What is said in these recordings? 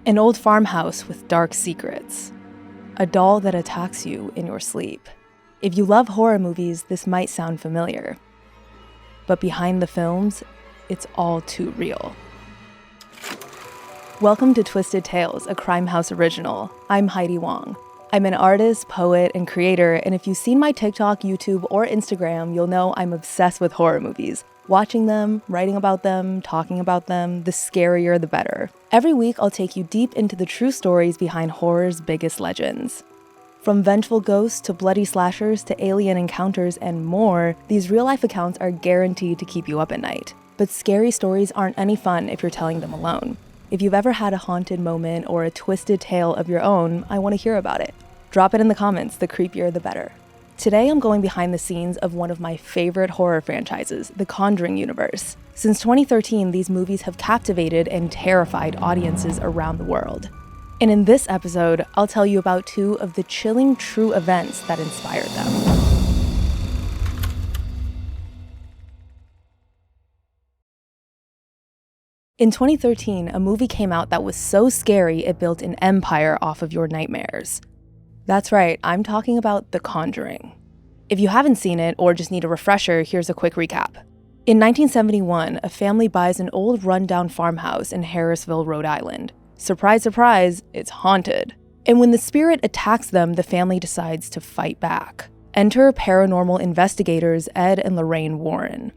An old farmhouse with dark secrets. A doll that attacks you in your sleep. If you love horror movies, this might sound familiar. But behind the films, it's all too real. Welcome to Twisted Tales, a Crime House original. I'm Heidi Wong. I'm an artist, poet, and creator, and if you've seen my TikTok, YouTube, or Instagram, you'll know I'm obsessed with horror movies. Watching them, writing about them, talking about them, the scarier the better. Every week, I'll take you deep into the true stories behind horror's biggest legends. From vengeful ghosts to bloody slashers to alien encounters and more, these real-life accounts are guaranteed to keep you up at night. But scary stories aren't any fun if you're telling them alone. If you've ever had a haunted moment or a twisted tale of your own, I want to hear about it. Drop it in the comments, the creepier the better. Today I'm going behind the scenes of one of my favorite horror franchises, the Conjuring Universe. Since 2013, these movies have captivated and terrified audiences around the world. And in this episode, I'll tell you about two of the chilling true events that inspired them. In 2013, a movie came out that was so scary it built an empire off of your nightmares. That's right, I'm talking about The Conjuring. If you haven't seen it or just need a refresher, here's a quick recap. In 1971, a family buys an old rundown farmhouse in Harrisville, Rhode Island. Surprise, surprise, it's haunted. And when the spirit attacks them, the family decides to fight back. Enter paranormal investigators Ed and Lorraine Warren.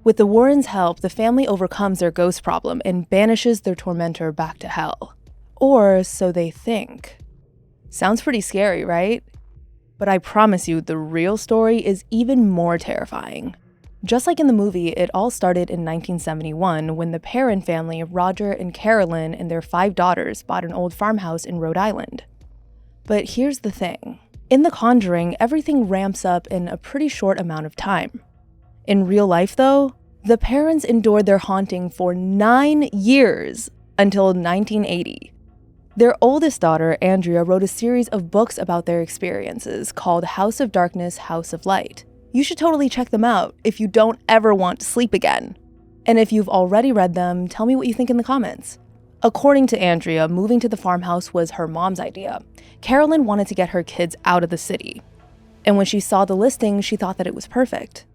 With the Warrens' help, the family overcomes their ghost problem and banishes their tormentor back to hell. Or so they think. Sounds pretty scary, right? But I promise you, the real story is even more terrifying. Just like in the movie, it all started in 1971 when the Perron family, Roger and Carolyn, and their 5 daughters bought an old farmhouse in Rhode Island. But here's the thing. In The Conjuring, everything ramps up in a pretty short amount of time. In real life, though, the Perrons endured their haunting for 9 years until 1980. Their oldest daughter, Andrea, wrote a series of books about their experiences called House of Darkness, House of Light. You should totally check them out if you don't ever want to sleep again. And if you've already read them, tell me what you think in the comments. According to Andrea, moving to the farmhouse was her mom's idea. Carolyn wanted to get her kids out of the city. And when she saw the listing, she thought that it was perfect.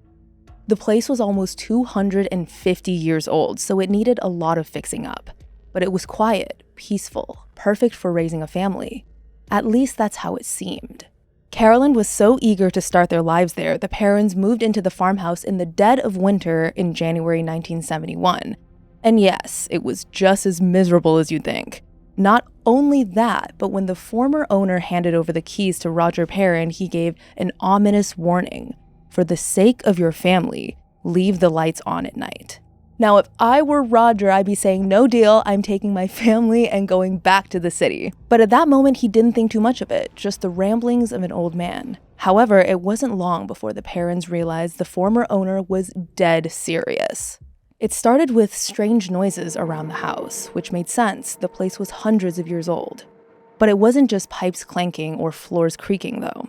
The place was almost 250 years old, so it needed a lot of fixing up. But it was quiet, peaceful, perfect for raising a family. At least that's how it seemed. Carolyn was so eager to start their lives there, the Perrons moved into the farmhouse in the dead of winter in January 1971. And yes, it was just as miserable as you'd think. Not only that, but when the former owner handed over the keys to Roger Perron, he gave an ominous warning. For the sake of your family, leave the lights on at night. Now, if I were Roger, I'd be saying, no deal, I'm taking my family and going back to the city. But at that moment, he didn't think too much of it, just the ramblings of an old man. However, it wasn't long before the Perrons realized the former owner was dead serious. It started with strange noises around the house, which made sense. The place was hundreds of years old. But it wasn't just pipes clanking or floors creaking, though.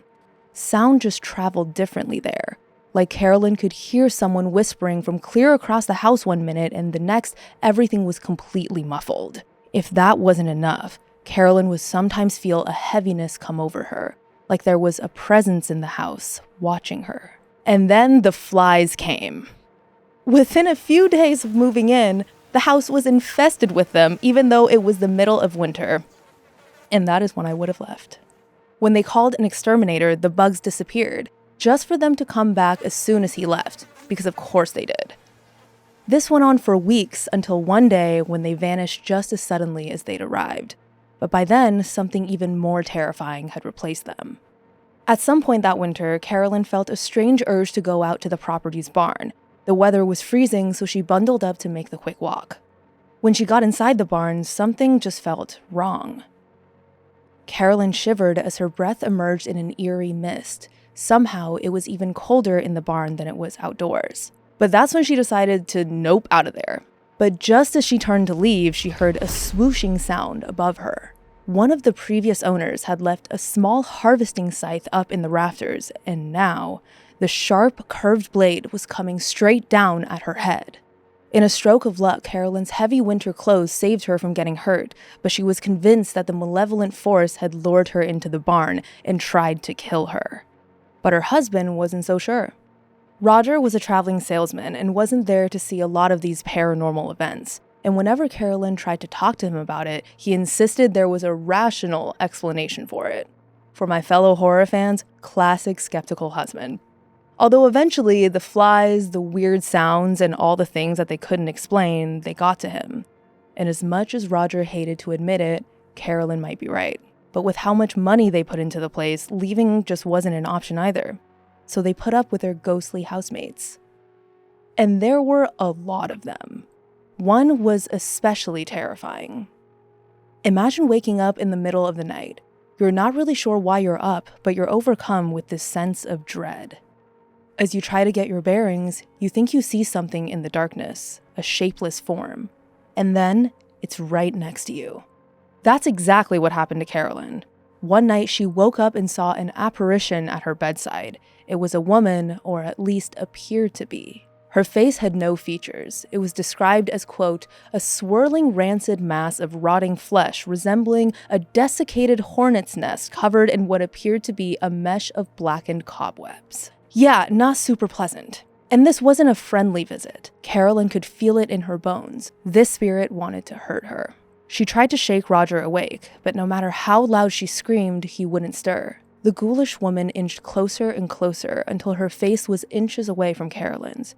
Sound just traveled differently there. Like Carolyn could hear someone whispering from clear across the house one minute, and the next, everything was completely muffled. If that wasn't enough, Carolyn would sometimes feel a heaviness come over her, like there was a presence in the house watching her. And then the flies came. Within a few days of moving in, the house was infested with them, even though it was the middle of winter. And that is when I would have left. When they called an exterminator, the bugs disappeared, just for them to come back as soon as he left, because of course they did. This went on for weeks until one day when they vanished just as suddenly as they'd arrived. But by then, something even more terrifying had replaced them. At some point that winter, Carolyn felt a strange urge to go out to the property's barn. The weather was freezing, so she bundled up to make the quick walk. When she got inside the barn, something just felt wrong. Carolyn shivered as her breath emerged in an eerie mist. Somehow, it was even colder in the barn than it was outdoors. But that's when she decided to nope out of there. But just as she turned to leave, she heard a swooshing sound above her. One of the previous owners had left a small harvesting scythe up in the rafters, and now, the sharp, curved blade was coming straight down at her head. In a stroke of luck, Carolyn's heavy winter clothes saved her from getting hurt, but she was convinced that the malevolent force had lured her into the barn and tried to kill her. But her husband wasn't so sure. Roger was a traveling salesman and wasn't there to see a lot of these paranormal events, and whenever Carolyn tried to talk to him about it, he insisted there was a rational explanation for it. For my fellow horror fans, classic skeptical husband. Although eventually, the flies, the weird sounds, and all the things that they couldn't explain, they got to him. And as much as Roger hated to admit it, Carolyn might be right. But with how much money they put into the place, leaving just wasn't an option either. So they put up with their ghostly housemates. And there were a lot of them. One was especially terrifying. Imagine waking up in the middle of the night. You're not really sure why you're up, but you're overcome with this sense of dread. As you try to get your bearings, you think you see something in the darkness, a shapeless form. And then, it's right next to you. That's exactly what happened to Carolyn. One night, she woke up and saw an apparition at her bedside. It was a woman, or at least appeared to be. Her face had no features. It was described as, quote, a swirling rancid mass of rotting flesh resembling a desiccated hornet's nest covered in what appeared to be a mesh of blackened cobwebs. Yeah, not super pleasant. And this wasn't a friendly visit. Carolyn could feel it in her bones. This spirit wanted to hurt her. She tried to shake Roger awake, but no matter how loud she screamed, he wouldn't stir. The ghoulish woman inched closer and closer until her face was inches away from Carolyn's.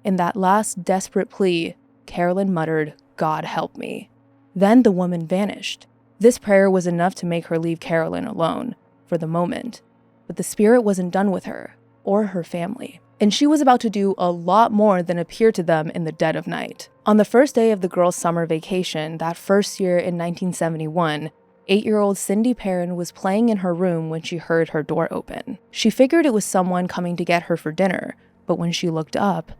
In that last desperate plea, Carolyn muttered, "God help me." Then the woman vanished. This prayer was enough to make her leave Carolyn alone, for the moment. But the spirit wasn't done with her, or her family. And she was about to do a lot more than appear to them in the dead of night. On the first day of the girls' summer vacation, that first year in 1971, 8-year-old Cindy Perron was playing in her room when she heard her door open. She figured it was someone coming to get her for dinner, but when she looked up,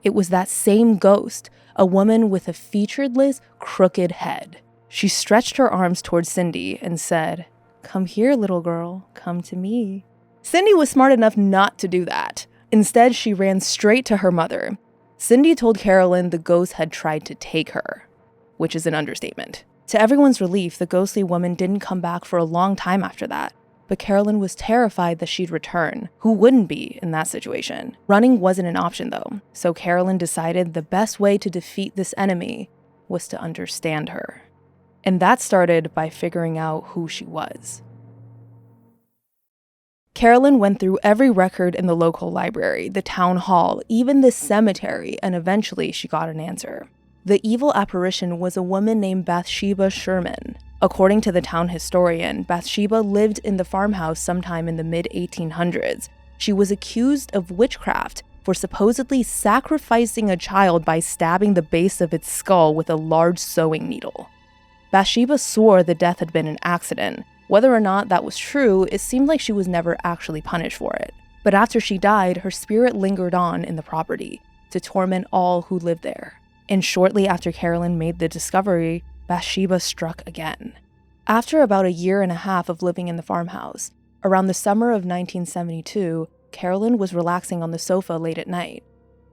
it was that same ghost, a woman with a featureless, crooked head. She stretched her arms towards Cindy and said, "Come here, little girl, come to me." Cindy was smart enough not to do that. Instead, she ran straight to her mother. Cindy told Carolyn the ghost had tried to take her, which is an understatement. To everyone's relief, the ghostly woman didn't come back for a long time after that. But Carolyn was terrified that she'd return. Who wouldn't be in that situation? Running wasn't an option, though, so Carolyn decided the best way to defeat this enemy was to understand her. And that started by figuring out who she was. Carolyn went through every record in the local library, the town hall, even the cemetery, and eventually she got an answer. The evil apparition was a woman named Bathsheba Sherman. According to the town historian, Bathsheba lived in the farmhouse sometime in the mid-1800s. She was accused of witchcraft for supposedly sacrificing a child by stabbing the base of its skull with a large sewing needle. Bathsheba swore the death had been an accident. Whether or not that was true, it seemed like she was never actually punished for it. But after she died, her spirit lingered on in the property to torment all who lived there. And shortly after Carolyn made the discovery, Bathsheba struck again. After about a year and a half of living in the farmhouse, around the summer of 1972, Carolyn was relaxing on the sofa late at night.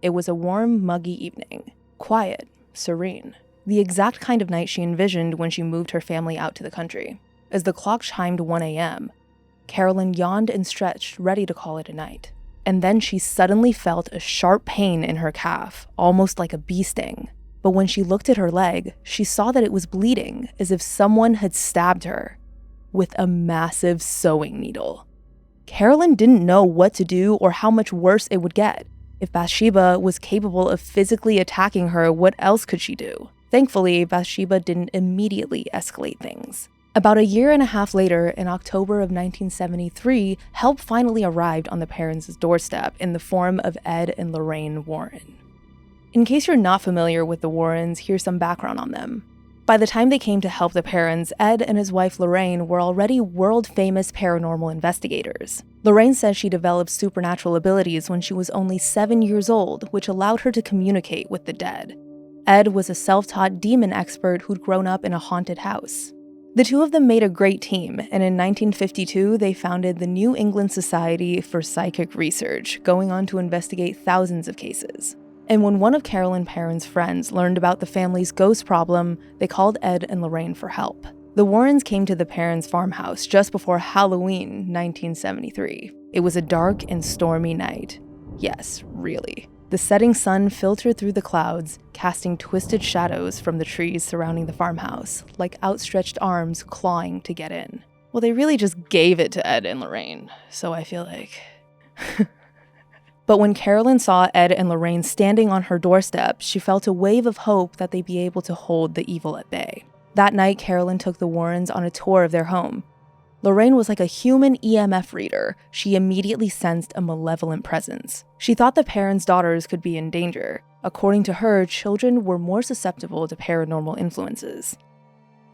It was a warm, muggy evening. Quiet, serene. The exact kind of night she envisioned when she moved her family out to the country. As the clock chimed 1 a.m., Carolyn yawned and stretched, ready to call it a night. And then she suddenly felt a sharp pain in her calf, almost like a bee sting. But when she looked at her leg, she saw that it was bleeding, as if someone had stabbed her with a massive sewing needle. Carolyn didn't know what to do or how much worse it would get. If Bathsheba was capable of physically attacking her, what else could she do? Thankfully, Bathsheba didn't immediately escalate things. About a year and a half later, in October of 1973, help finally arrived on the parents' doorstep in the form of Ed and Lorraine Warren. In case you're not familiar with the Warrens, here's some background on them. By the time they came to help the parents, Ed and his wife Lorraine were already world-famous paranormal investigators. Lorraine says she developed supernatural abilities when she was only 7 years old, which allowed her to communicate with the dead. Ed was a self-taught demon expert who'd grown up in a haunted house. The two of them made a great team, and in 1952, they founded the New England Society for Psychic Research, going on to investigate thousands of cases. And when one of Carolyn Perron's friends learned about the family's ghost problem, they called Ed and Lorraine for help. The Warrens came to the Perrons' farmhouse just before Halloween 1973. It was a dark and stormy night. Yes, really. The setting sun filtered through the clouds, casting twisted shadows from the trees surrounding the farmhouse, like outstretched arms clawing to get in. Well, they really just gave it to Ed and Lorraine, so I feel like... But when Carolyn saw Ed and Lorraine standing on her doorstep, she felt a wave of hope that they'd be able to hold the evil at bay. That night, Carolyn took the Warrens on a tour of their home. Lorraine was like a human EMF reader. She immediately sensed a malevolent presence. She thought the Perrons' daughters could be in danger. According to her, children were more susceptible to paranormal influences.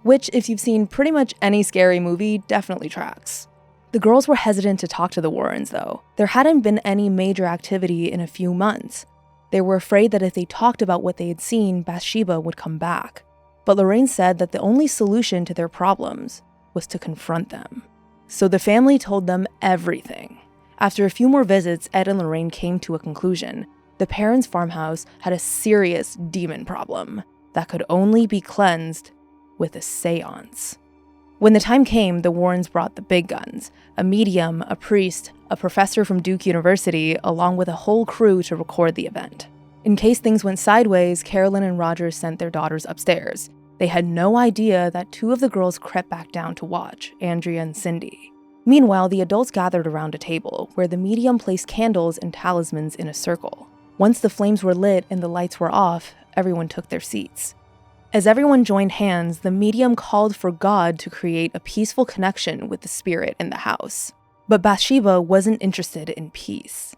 Which, if you've seen pretty much any scary movie, definitely tracks. The girls were hesitant to talk to the Warrens, though. There hadn't been any major activity in a few months. They were afraid that if they talked about what they had seen, Bathsheba would come back. But Lorraine said that the only solution to their problems was to confront them. So the family told them everything. After a few more visits, Ed and Lorraine came to a conclusion. The Perrons' farmhouse had a serious demon problem that could only be cleansed with a seance. When the time came, the Warrens brought the big guns, a medium, a priest, a professor from Duke University, along with a whole crew to record the event. In case things went sideways, Carolyn and Roger sent their daughters upstairs. They had no idea that two of the girls crept back down to watch, Andrea and Cindy. Meanwhile, the adults gathered around a table, where the medium placed candles and talismans in a circle. Once the flames were lit and the lights were off, everyone took their seats. As everyone joined hands, the medium called for God to create a peaceful connection with the spirit in the house. But Bathsheba wasn't interested in peace.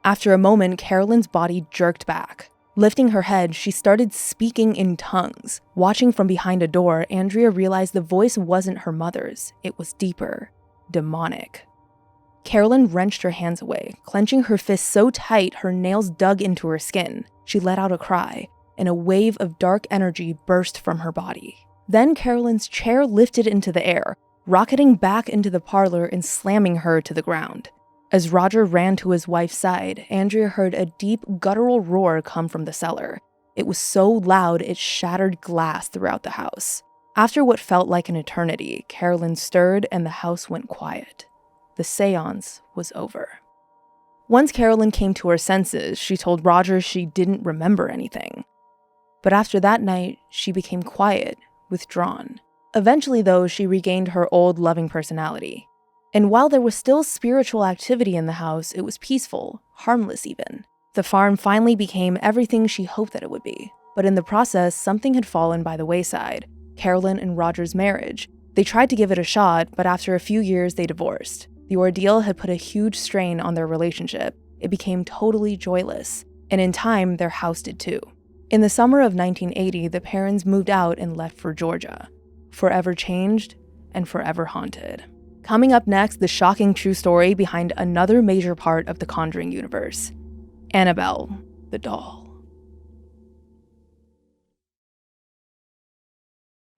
After a moment, Carolyn's body jerked back. Lifting her head, she started speaking in tongues. Watching from behind a door, Andrea realized the voice wasn't her mother's. It was deeper, demonic. Carolyn wrenched her hands away, clenching her fists so tight her nails dug into her skin. She let out a cry, and a wave of dark energy burst from her body. Then Carolyn's chair lifted into the air, rocketing back into the parlor and slamming her to the ground. As Roger ran to his wife's side, Andrea heard a deep, guttural roar come from the cellar. It was so loud it shattered glass throughout the house. After what felt like an eternity, Carolyn stirred and the house went quiet. The seance was over. Once Carolyn came to her senses, she told Roger she didn't remember anything. But after that night, she became quiet, withdrawn. Eventually, though, she regained her old loving personality. And while there was still spiritual activity in the house, it was peaceful, harmless even. The farm finally became everything she hoped that it would be. But in the process, something had fallen by the wayside: Carolyn and Roger's marriage. They tried to give it a shot, but after a few years, they divorced. The ordeal had put a huge strain on their relationship. It became totally joyless. And in time, their house did too. In the summer of 1980, the Perrons moved out and left for Georgia. Forever changed and forever haunted. Coming up next, the shocking true story behind another major part of the Conjuring Universe: Annabelle, the doll.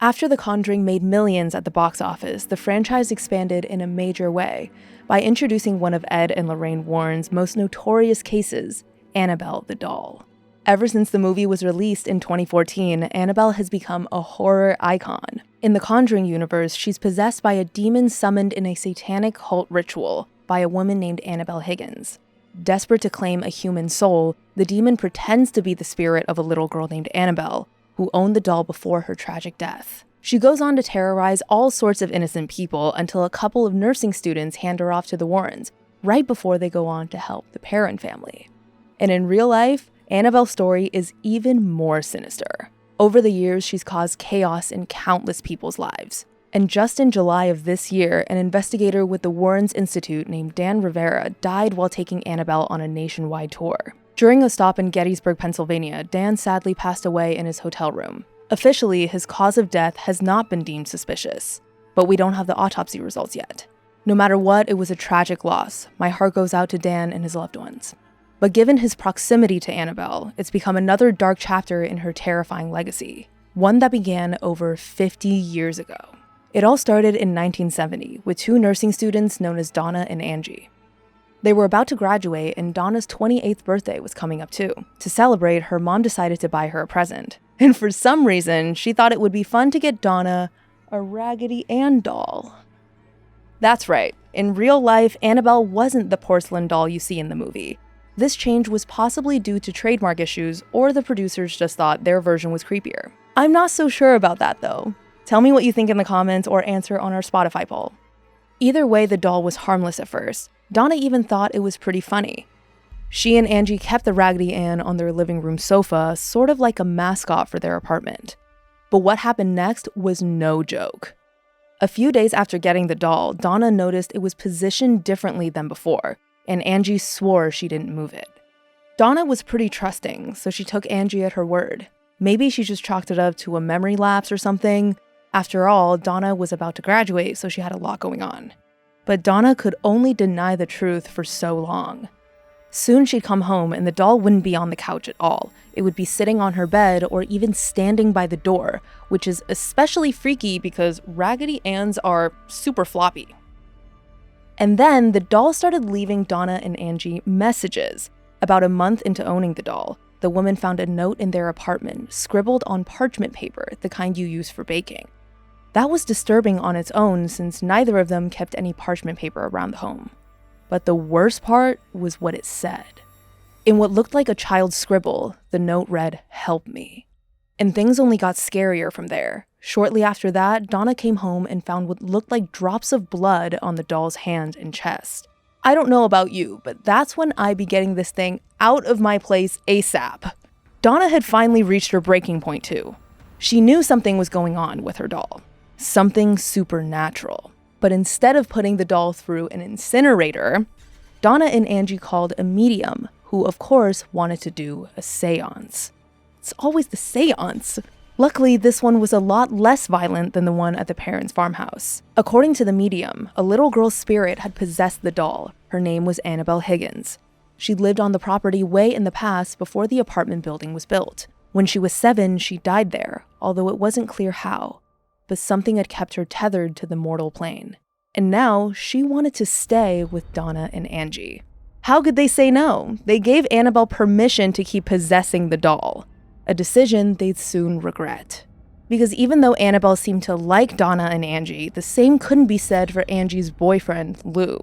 After The Conjuring made millions at the box office, the franchise expanded in a major way by introducing one of Ed and Lorraine Warren's most notorious cases, Annabelle the doll. Ever since the movie was released in 2014, Annabelle has become a horror icon. In the Conjuring universe, she's possessed by a demon summoned in a satanic cult ritual by a woman named Annabelle Higgins. Desperate to claim a human soul, the demon pretends to be the spirit of a little girl named Annabelle, who owned the doll before her tragic death. She goes on to terrorize all sorts of innocent people until a couple of nursing students hand her off to the Warrens, right before they go on to help the Perron family. And in real life, Annabelle's story is even more sinister. Over the years, she's caused chaos in countless people's lives. And just in July of this year, an investigator with the Warrens Institute named Dan Rivera died while taking Annabelle on a nationwide tour. During a stop in Gettysburg, Pennsylvania, Dan sadly passed away in his hotel room. Officially, his cause of death has not been deemed suspicious, but we don't have the autopsy results yet. No matter what, it was a tragic loss. My heart goes out to Dan and his loved ones. But given his proximity to Annabelle, it's become another dark chapter in her terrifying legacy, one that began over 50 years ago. It all started in 1970 with two nursing students known as Donna and Angie. They were about to graduate, and Donna's 28th birthday was coming up too. To celebrate, her mom decided to buy her a present. And for some reason, she thought it would be fun to get Donna a Raggedy Ann doll. That's right, in real life, Annabelle wasn't the porcelain doll you see in the movie. This change was possibly due to trademark issues, or the producers just thought their version was creepier. I'm not so sure about that though. Tell me what you think in the comments or answer on our Spotify poll. Either way, the doll was harmless at first. Donna even thought it was pretty funny. She and Angie kept the Raggedy Ann on their living room sofa, sort of like a mascot for their apartment. But what happened next was no joke. A few days after getting the doll, Donna noticed it was positioned differently than before, and Angie swore she didn't move it. Donna was pretty trusting, so she took Angie at her word. Maybe she just chalked it up to a memory lapse or something. After all, Donna was about to graduate, so she had a lot going on. But Donna could only deny the truth for so long. Soon she'd come home and the doll wouldn't be on the couch at all. It would be sitting on her bed or even standing by the door, which is especially freaky because Raggedy Anns are super floppy. And then the doll started leaving Donna and Angie messages. About a month into owning the doll, the woman found a note in their apartment, scribbled on parchment paper, the kind you use for baking. That was disturbing on its own since neither of them kept any parchment paper around the home. But the worst part was what it said. In what looked like a child's scribble, the note read, "Help me." And things only got scarier from there. Shortly after that, Donna came home and found what looked like drops of blood on the doll's hand and chest. I don't know about you, but that's when I'd be getting this thing out of my place ASAP. Donna had finally reached her breaking point too. She knew something was going on with her doll. Something supernatural. But instead of putting the doll through an incinerator, Donna and Angie called a medium, who of course wanted to do a seance. It's always the seance. Luckily, this one was a lot less violent than the one at the parents' farmhouse. According to the medium, a little girl's spirit had possessed the doll. Her name was Annabelle Higgins. She lived on the property way in the past before the apartment building was built. When she was 7, she died there, although it wasn't clear how. But something had kept her tethered to the mortal plane. And now she wanted to stay with Donna and Angie. How could they say no? They gave Annabelle permission to keep possessing the doll, a decision they'd soon regret. Because even though Annabelle seemed to like Donna and Angie, the same couldn't be said for Angie's boyfriend, Lou.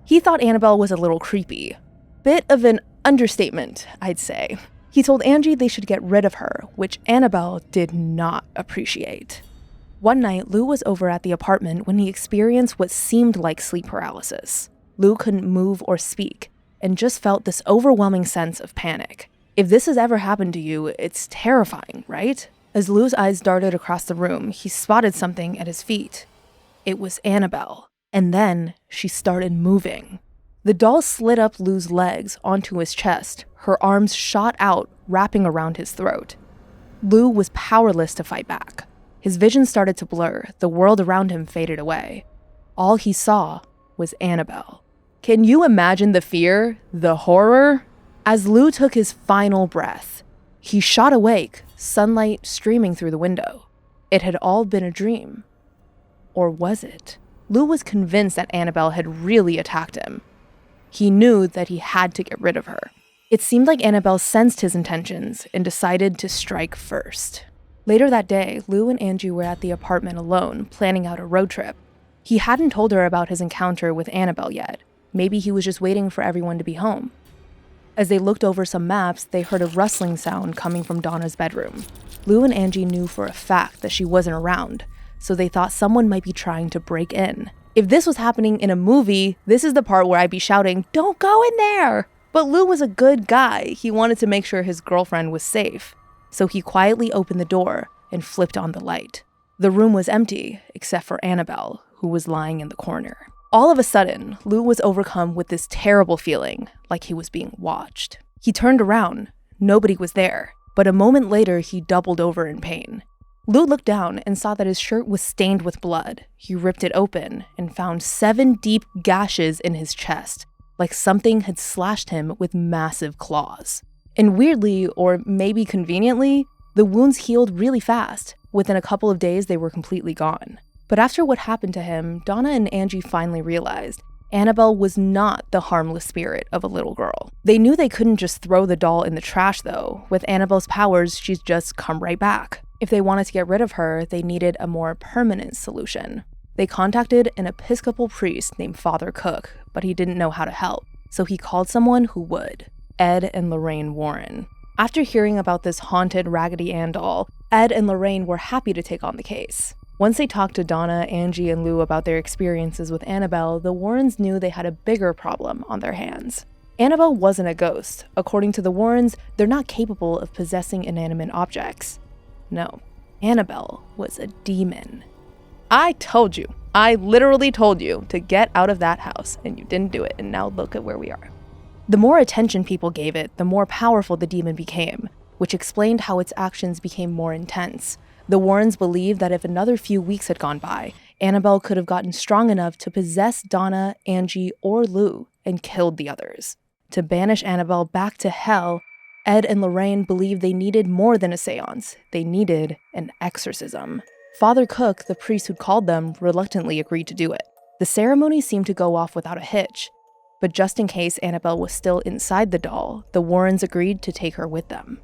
He thought Annabelle was a little creepy. Bit of an understatement, I'd say. He told Angie they should get rid of her, which Annabelle did not appreciate. One night, Lou was over at the apartment when he experienced what seemed like sleep paralysis. Lou couldn't move or speak, and just felt this overwhelming sense of panic. If this has ever happened to you, it's terrifying, right? As Lou's eyes darted across the room, he spotted something at his feet. It was Annabelle, and then she started moving. The doll slid up Lou's legs onto his chest, her arms shot out, wrapping around his throat. Lou was powerless to fight back. His vision started to blur, the world around him faded away. All he saw was Annabelle. Can you imagine the fear, the horror? As Lou took his final breath, he shot awake, sunlight streaming through the window. It had all been a dream. Or was it? Lou was convinced that Annabelle had really attacked him. He knew that he had to get rid of her. It seemed like Annabelle sensed his intentions and decided to strike first. Later that day, Lou and Angie were at the apartment alone, planning out a road trip. He hadn't told her about his encounter with Annabelle yet. Maybe he was just waiting for everyone to be home. As they looked over some maps, they heard a rustling sound coming from Donna's bedroom. Lou and Angie knew for a fact that she wasn't around, so they thought someone might be trying to break in. If this was happening in a movie, this is the part where I'd be shouting, "Don't go in there!" But Lou was a good guy. He wanted to make sure his girlfriend was safe. So he quietly opened the door and flipped on the light. The room was empty, except for Annabelle, who was lying in the corner. All of a sudden, Lou was overcome with this terrible feeling, like he was being watched. He turned around. Nobody was there. But a moment later, he doubled over in pain. Lou looked down and saw that his shirt was stained with blood. He ripped it open and found 7 deep gashes in his chest, like something had slashed him with massive claws. And weirdly, or maybe conveniently, the wounds healed really fast. Within a couple of days, they were completely gone. But after what happened to him, Donna and Angie finally realized Annabelle was not the harmless spirit of a little girl. They knew they couldn't just throw the doll in the trash, though. With Annabelle's powers, she'd just come right back. If they wanted to get rid of her, they needed a more permanent solution. They contacted an Episcopal priest named Father Cook, but he didn't know how to help, so he called someone who would, Ed and Lorraine Warren. After hearing about this haunted Raggedy Ann doll, Ed and Lorraine were happy to take on the case. Once they talked to Donna, Angie, and Lou about their experiences with Annabelle, the Warrens knew they had a bigger problem on their hands. Annabelle wasn't a ghost. According to the Warrens, they're not capable of possessing inanimate objects. No, Annabelle was a demon. I told you. I literally told you to get out of that house, and you didn't do it, and now look at where we are. The more attention people gave it, the more powerful the demon became, which explained how its actions became more intense. The Warrens believed that if another few weeks had gone by, Annabelle could have gotten strong enough to possess Donna, Angie, or Lou and killed the others. To banish Annabelle back to hell, Ed and Lorraine believed they needed more than a seance. They needed an exorcism. Father Cook, the priest who'd called them, reluctantly agreed to do it. The ceremony seemed to go off without a hitch, but just in case Annabelle was still inside the doll, the Warrens agreed to take her with them.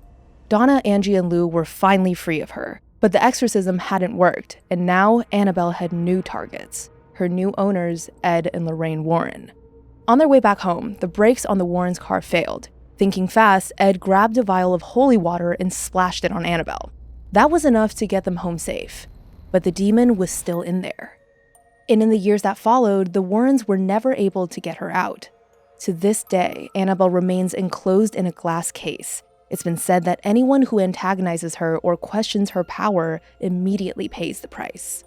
Donna, Angie, and Lou were finally free of her. But the exorcism hadn't worked, and now Annabelle had new targets, her new owners, Ed and Lorraine Warren. On their way back home, the brakes on the Warrens' car failed. Thinking fast, Ed grabbed a vial of holy water and splashed it on Annabelle. That was enough to get them home safe, but the demon was still in there. And in the years that followed, the Warrens were never able to get her out. To this day, Annabelle remains enclosed in a glass case. It's been said that anyone who antagonizes her or questions her power immediately pays the price.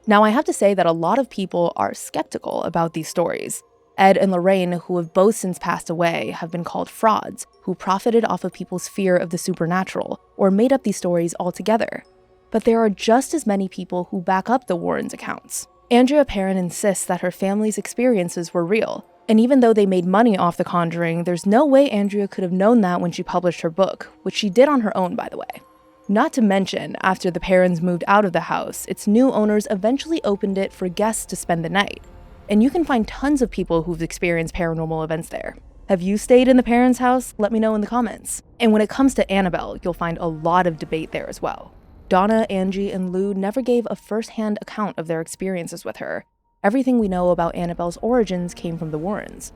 Now, I have to say that a lot of people are skeptical about these stories. Ed and Lorraine, who have both since passed away, have been called frauds who profited off of people's fear of the supernatural or made up these stories altogether. But there are just as many people who back up the Warrens' accounts. Andrea Perron insists that her family's experiences were real. And even though they made money off The Conjuring, there's no way Andrea could have known that when she published her book, which she did on her own, by the way. Not to mention, after the Perrons moved out of the house, its new owners eventually opened it for guests to spend the night. And you can find tons of people who've experienced paranormal events there. Have you stayed in the Perrons' house? Let me know in the comments. And when it comes to Annabelle, you'll find a lot of debate there as well. Donna, Angie, and Lou never gave a first-hand account of their experiences with her. Everything we know about Annabelle's origins came from the Warrens.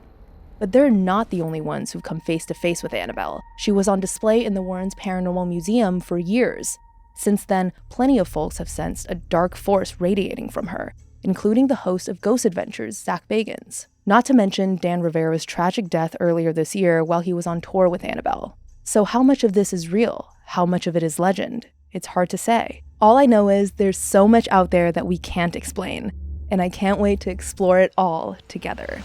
But they're not the only ones who've come face-to-face with Annabelle. She was on display in the Warrens' Paranormal Museum for years. Since then, plenty of folks have sensed a dark force radiating from her, including the host of Ghost Adventures, Zach Bagans. Not to mention Dan Rivera's tragic death earlier this year while he was on tour with Annabelle. So how much of this is real? How much of it is legend? It's hard to say. All I know is there's so much out there that we can't explain, and I can't wait to explore it all together.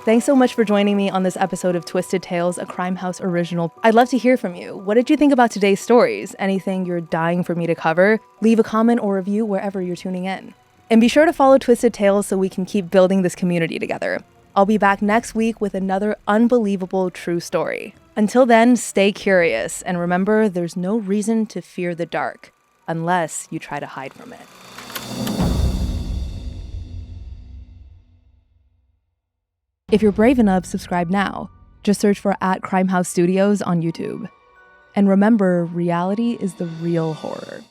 Thanks so much for joining me on this episode of Twisted Tales, a Crime House original. I'd love to hear from you. What did you think about today's stories? Anything you're dying for me to cover? Leave a comment or review wherever you're tuning in. And be sure to follow Twisted Tales so we can keep building this community together. I'll be back next week with another unbelievable true story. Until then, stay curious, and remember, there's no reason to fear the dark, unless you try to hide from it. If you're brave enough, subscribe now. Just search for @CrimeHouse Studios on YouTube. And remember, reality is the real horror.